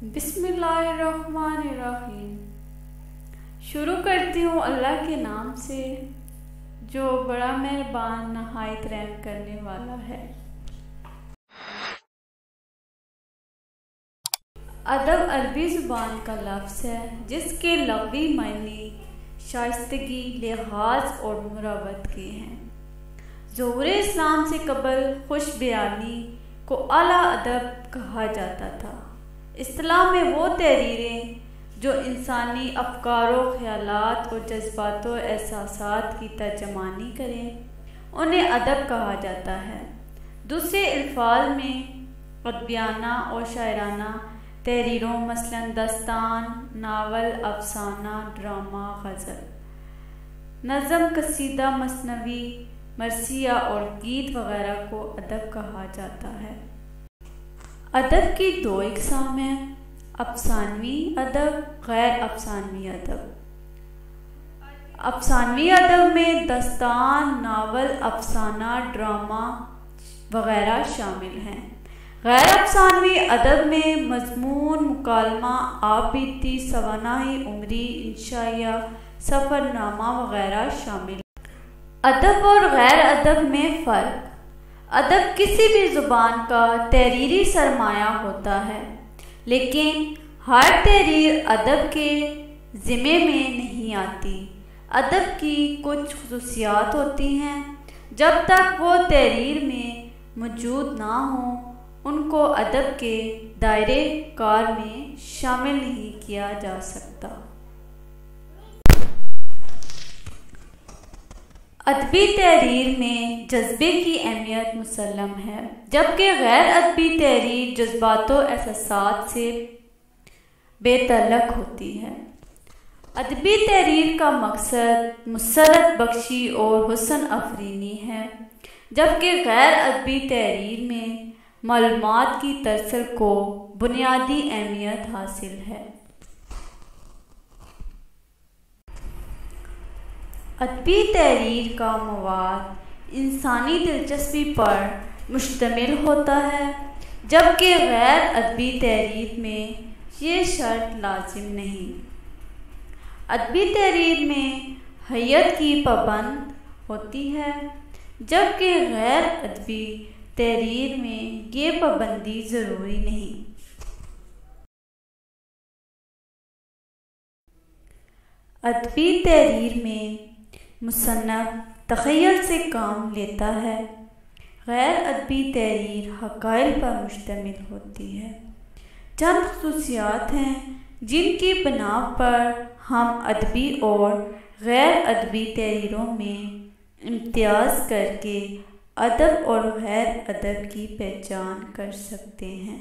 بسم اللہ الرحمن الرحیم۔ شروع کرتی ہوں اللہ کے نام سے جو بڑا مہربان نہایت رحم کرنے والا ہے۔ ادب عربی زبان کا لفظ ہے جس کے لغوی معنی شائستگی، لحاظ اور مروت کے ہیں۔ ظہور اسلام سے قبل خوش بیانی کو اعلیٰ ادب کہا جاتا تھا۔ اصطلاح میں وہ تحریریں جو انسانی افکار و خیالات اور جذبات و احساسات کی ترجمانی کریں انہیں ادب کہا جاتا ہے۔ دوسرے الفاظ میں ادبیانہ اور شاعرانہ تحریروں مثلاً داستان، ناول، افسانہ، ڈرامہ، غزل، نظم، قصیدہ، مثنوی، مرثیہ اور گیت وغیرہ کو ادب کہا جاتا ہے۔ ادب کی دو اقسام ہیں: افسانوی ادب، غیر افسانوی ادب۔ افسانوی ادب میں داستان، ناول، افسانہ، ڈرامہ وغیرہ شامل ہیں۔ غیر افسانوی ادب میں مضمون، مکالمہ، آپ بیتی، سوانح عمری، انشائیہ، سفر نامہ وغیرہ شامل ہیں۔ ادب اور غیر ادب میں فرق: ادب کسی بھی زبان کا تحریری سرمایہ ہوتا ہے، لیکن ہر تحریر ادب کے ذمے میں نہیں آتی۔ ادب کی کچھ خصوصیات ہوتی ہیں، جب تک وہ تحریر میں موجود نہ ہوں ان کو ادب کے دائرۂ کار میں شامل نہیں کیا جا سکتا۔ ادبی تحریر میں جذبے کی اہمیت مسلم ہے، جبکہ غیر ادبی تحریر جذبات و احساسات سے بے تعلق ہوتی ہے۔ ادبی تحریر کا مقصد مسرت بخشی اور حسن آفرینی ہے، جبکہ غیر ادبی تحریر میں معلومات کی ترسل کو بنیادی اہمیت حاصل ہے۔ ادبی تحریر کا مواد انسانی دلچسپی پر مشتمل ہوتا ہے، جبکہ غیر ادبی تحریر میں یہ شرط لازم نہیں۔ ادبی تحریر میں حیت کی پابند ہوتی ہے، جبکہ غیر ادبی تحریر میں یہ پابندی ضروری نہیں۔ ادبی تحریر میں مصنف تخیل سے کام لیتا ہے، غیر ادبی تحریر حقائق پر مشتمل ہوتی ہے۔ چند خصوصیات ہیں جن کی بنا پر ہم ادبی اور غیر ادبی تحریروں میں امتیاز کر کے ادب اور غیر ادب کی پہچان کر سکتے ہیں۔